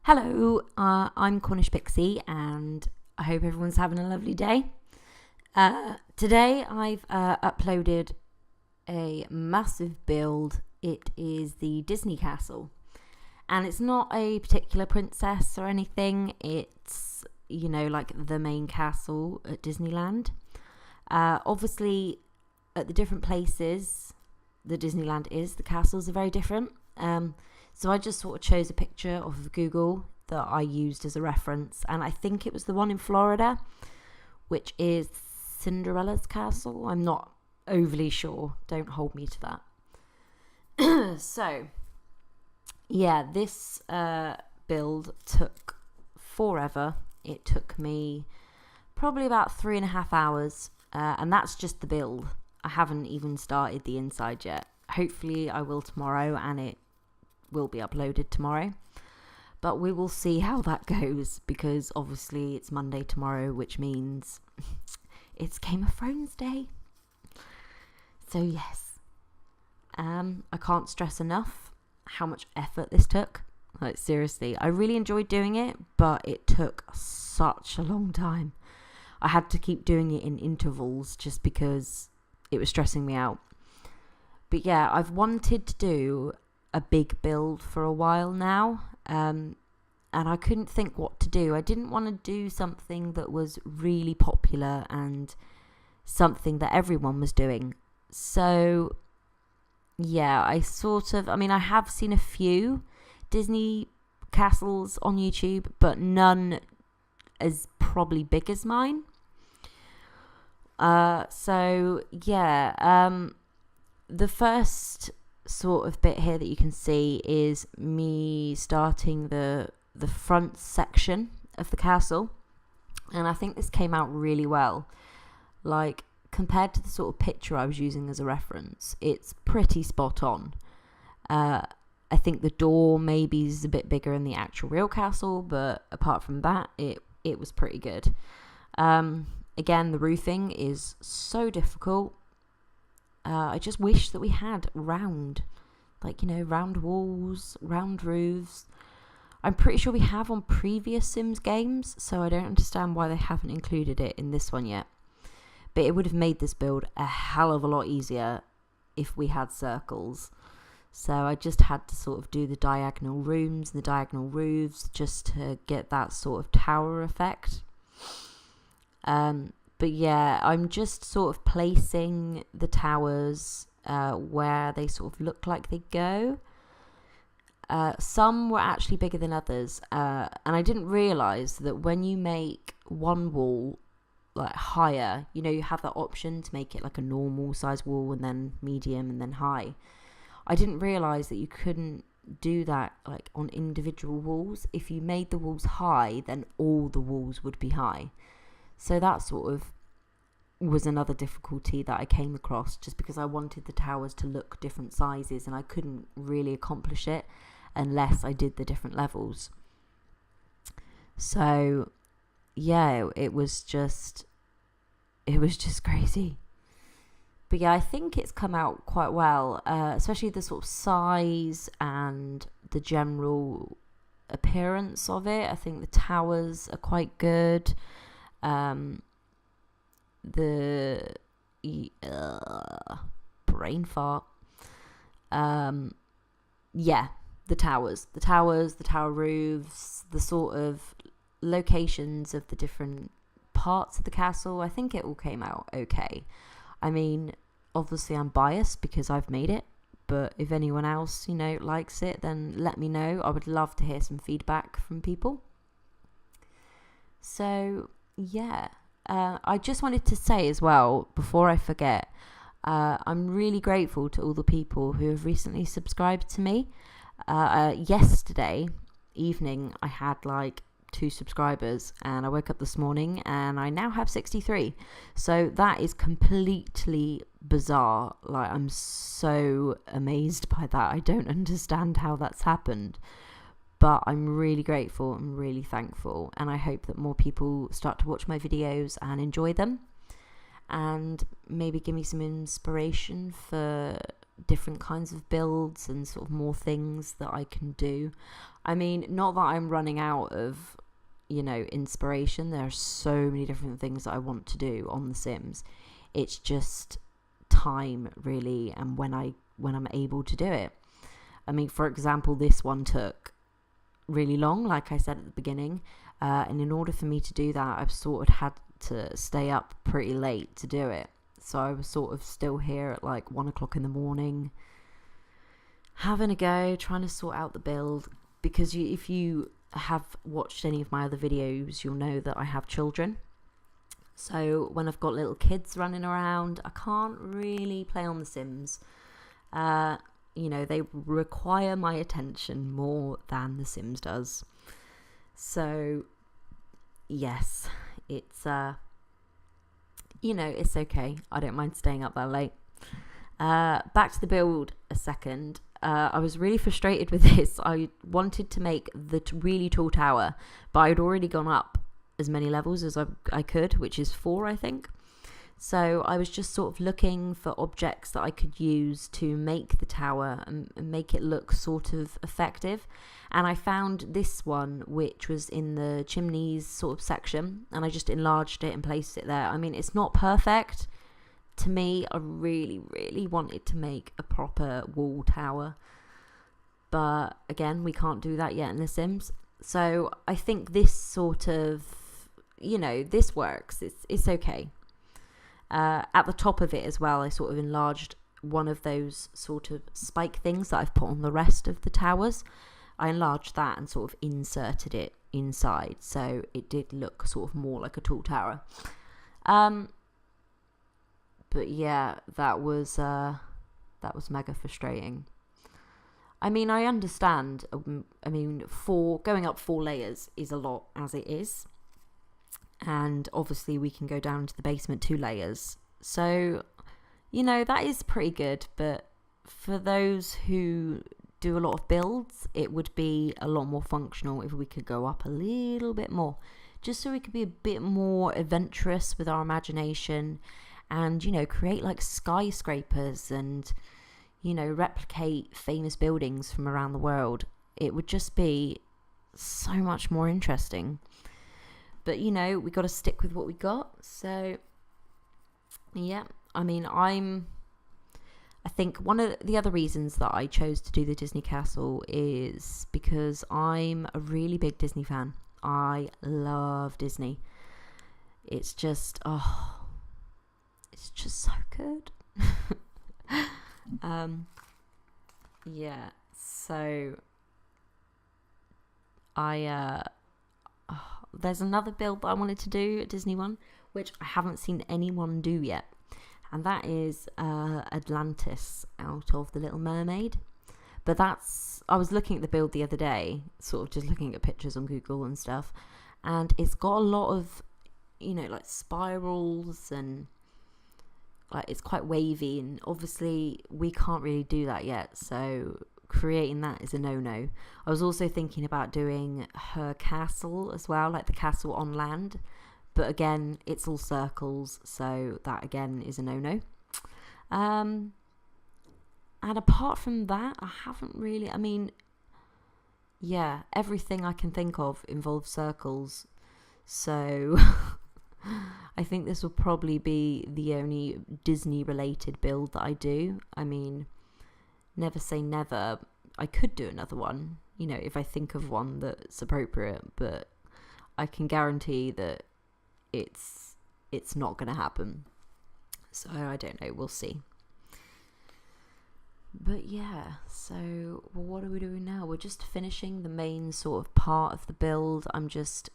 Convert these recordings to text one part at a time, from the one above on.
Hello, I'm Cornish Pixie, and I hope everyone's having a lovely day. Today I've uploaded a massive build. It is the Disney Castle, and it's not a particular princess or anything. It's, like the main castle at Disneyland. Obviously, at the different places the Disneyland is, the castles are very different. So I just sort of chose a picture off of Google that I used as a reference, and I think it was the one in Florida, which is Cinderella's castle. I'm not overly sure. Don't hold me to that. So, yeah, this build took forever. It took me probably about 3.5 hours, and that's just the build. I haven't even started the inside yet. Hopefully I will tomorrow, and it will be uploaded tomorrow, but we will see how that goes, because obviously it's Monday tomorrow, which means it's Game of Thrones Day. So yes, I can't stress enough how much effort this took. Like, seriously, I really enjoyed doing it, but it took such a long time. I had to keep doing it in intervals just because it was stressing me out. But yeah, I've wanted to do a big build for a while now, and I couldn't think what to do. I didn't want to do something that was really popular and something that everyone was doing. So yeah, I have seen a few Disney castles on YouTube, but none as probably big as mine. So yeah, the first sort of bit here that you can see is me starting the front section of the castle, and I think this came out really well. Like, compared to the sort of picture I was using as a reference, it's pretty spot on. I think the door maybe is a bit bigger in the actual real castle, but apart from that, it was pretty good. Again, the roofing is so difficult. I just wish that we had round walls, round roofs. I'm pretty sure we have on previous Sims games, so I don't understand why they haven't included it in this one yet. But it would have made this build a hell of a lot easier if we had circles. So I just had to sort of do the diagonal rooms and the diagonal roofs just to get that sort of tower effect. But yeah, I'm just sort of placing the towers where they sort of look like they go. Some were actually bigger than others, and I didn't realise that when you make one wall like higher, you have that option to make it like a normal size wall, and then medium, and then high. I didn't realise that you couldn't do that like on individual walls. If you made the walls high, then all the walls would be high. So that sort of was another difficulty that I came across, just because I wanted the towers to look different sizes, and I couldn't really accomplish it unless I did the different levels. So yeah, it was just crazy. But yeah, I think it's come out quite well, especially the sort of size and the general appearance of it. I think the towers are quite good. The brain fart. Yeah, the towers, the tower roofs, the sort of locations of the different parts of the castle. I think it all came out okay. I mean, obviously I'm biased because I've made it, but if anyone else, likes it, then let me know. I would love to hear some feedback from people. So yeah, I just wanted to say as well, before I forget, I'm really grateful to all the people who have recently subscribed to me. Yesterday evening I had like 2 subscribers, and I woke up this morning and I now have 63. So that is completely bizarre. Like, I'm so amazed by that. I don't understand how that's happened, but I'm really grateful and really thankful, and I hope that more people start to watch my videos and enjoy them, and maybe give me some inspiration for different kinds of builds and sort of more things that I can do. I mean, not that I'm running out of, inspiration. There are so many different things that I want to do on The Sims. It's just time, really, and when I'm able to do it. I mean, for example, this one took really long, like I said at the beginning, and in order for me to do that, I've sort of had to stay up pretty late to do it. So I was sort of still here at like 1 o'clock in the morning, having a go, trying to sort out the build, because if you have watched any of my other videos, you'll know that I have children. So when I've got little kids running around, I can't really play on The Sims. They require my attention more than The Sims does. So, yes, it's, it's okay. I don't mind staying up that late. Back to the build a second. I was really frustrated with this. I wanted to make the really tall tower, but I'd already gone up as many levels as I could, which is 4, I think. So I was just sort of looking for objects that I could use to make the tower and make it look sort of effective. And I found this one, which was in the chimneys sort of section, and I just enlarged it and placed it there. I mean, it's not perfect. To me, I really, really wanted to make a proper wall tower. But again, we can't do that yet in The Sims. So I think this sort of, this works. It's okay. At the top of it as well, I sort of enlarged one of those sort of spike things that I've put on the rest of the towers. I enlarged that and sort of inserted it inside, so it did look sort of more like a tall tower. But yeah, that was mega frustrating. I mean, I understand. Going up 4 layers is a lot as it is. And obviously we can go down to the basement 2 layers. So, that is pretty good. But for those who do a lot of builds, it would be a lot more functional if we could go up a little bit more. Just so we could be a bit more adventurous with our imagination and, create like skyscrapers and, replicate famous buildings from around the world. It would just be so much more interesting. But, we got to stick with what we got. So, yeah, I mean, I think one of the other reasons that I chose to do the Disney Castle is because I'm a really big Disney fan. I love Disney. It's just, it's just so good. Yeah, so there's another build that I wanted to do at Disney One, which I haven't seen anyone do yet, and that is Atlantis out of The Little Mermaid. But I was looking at the build the other day, sort of just looking at pictures on Google and stuff, and it's got a lot of, like spirals and like it's quite wavy, and obviously we can't really do that yet, so creating that is a no-no. I was also thinking about doing her castle as well, like the castle on land, but again, it's all circles, so that again is a no-no. And apart from that, I haven't really, everything I can think of involves circles, so I think this will probably be the only Disney related build that I do. I mean, never say never. I could do another one, if I think of one that's appropriate, but I can guarantee that it's not going to happen. So I don't know, we'll see. But yeah, so what are we doing now? We're just finishing the main sort of part of the build. I'm just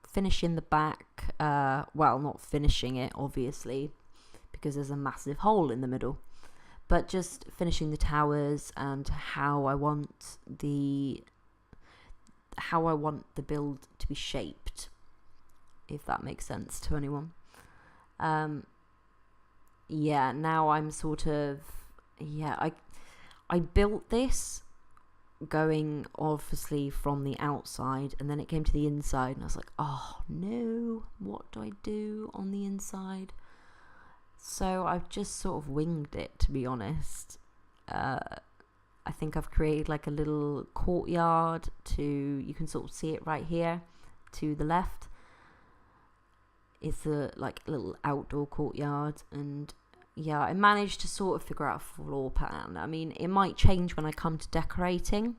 finishing the back, not finishing it obviously because there's a massive hole in the middle, but just finishing the towers and how I want the build to be shaped, if that makes sense to anyone. Now I'm sort of, I built this going obviously from the outside, and then it came to the inside and I was like, oh no, what do I do on the inside? So I've just sort of winged it, to be honest. I think I've created like a little courtyard you can sort of see it right here to the left. It's a little outdoor courtyard, and yeah, I managed to sort of figure out a floor plan. I mean, it might change when I come to decorating,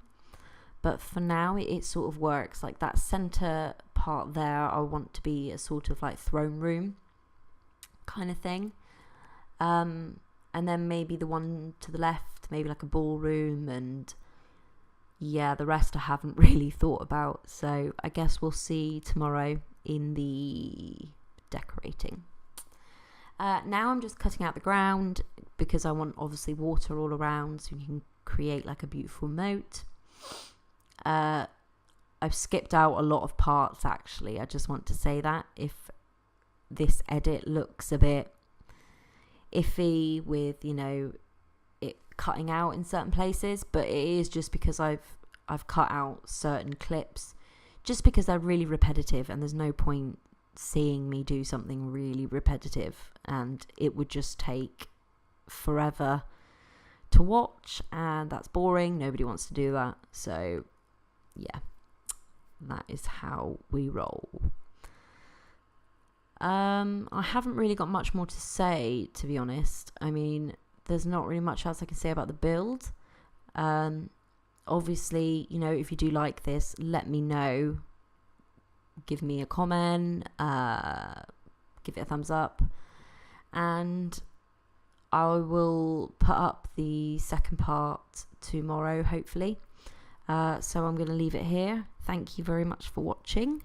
but for now it sort of works. Like that center part there, I want to be a sort of like throne room kind of thing. And then maybe the one to the left, maybe like a ballroom, and yeah, the rest I haven't really thought about. So I guess we'll see tomorrow in the decorating. Now I'm just cutting out the ground because I want obviously water all around so you can create like a beautiful moat. I've skipped out a lot of parts actually. I just want to say that if this edit looks a bit iffy with, you know, it cutting out in certain places, but it is just because I've cut out certain clips just because they're really repetitive, and there's no point seeing me do something really repetitive, and it would just take forever to watch, and that's boring. Nobody wants to do that. So yeah, that is how we roll. I haven't really got much more to say, to be honest. I mean, there's not really much else I can say about the build. Obviously, you know, if you do like this, let me know. Give me a comment, give it a thumbs up, and I will put up the second part tomorrow, hopefully. So I'm going to leave it here. Thank you very much for watching,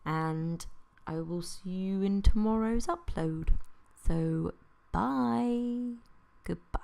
and I will see you in tomorrow's upload. So bye. Goodbye.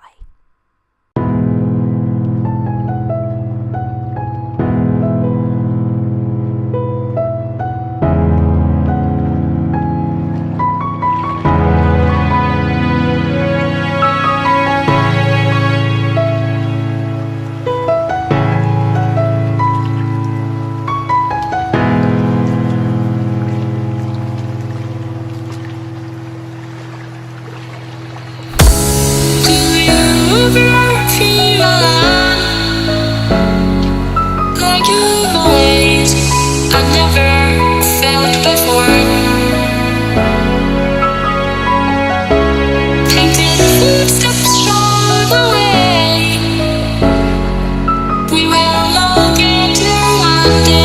We will all get to one day.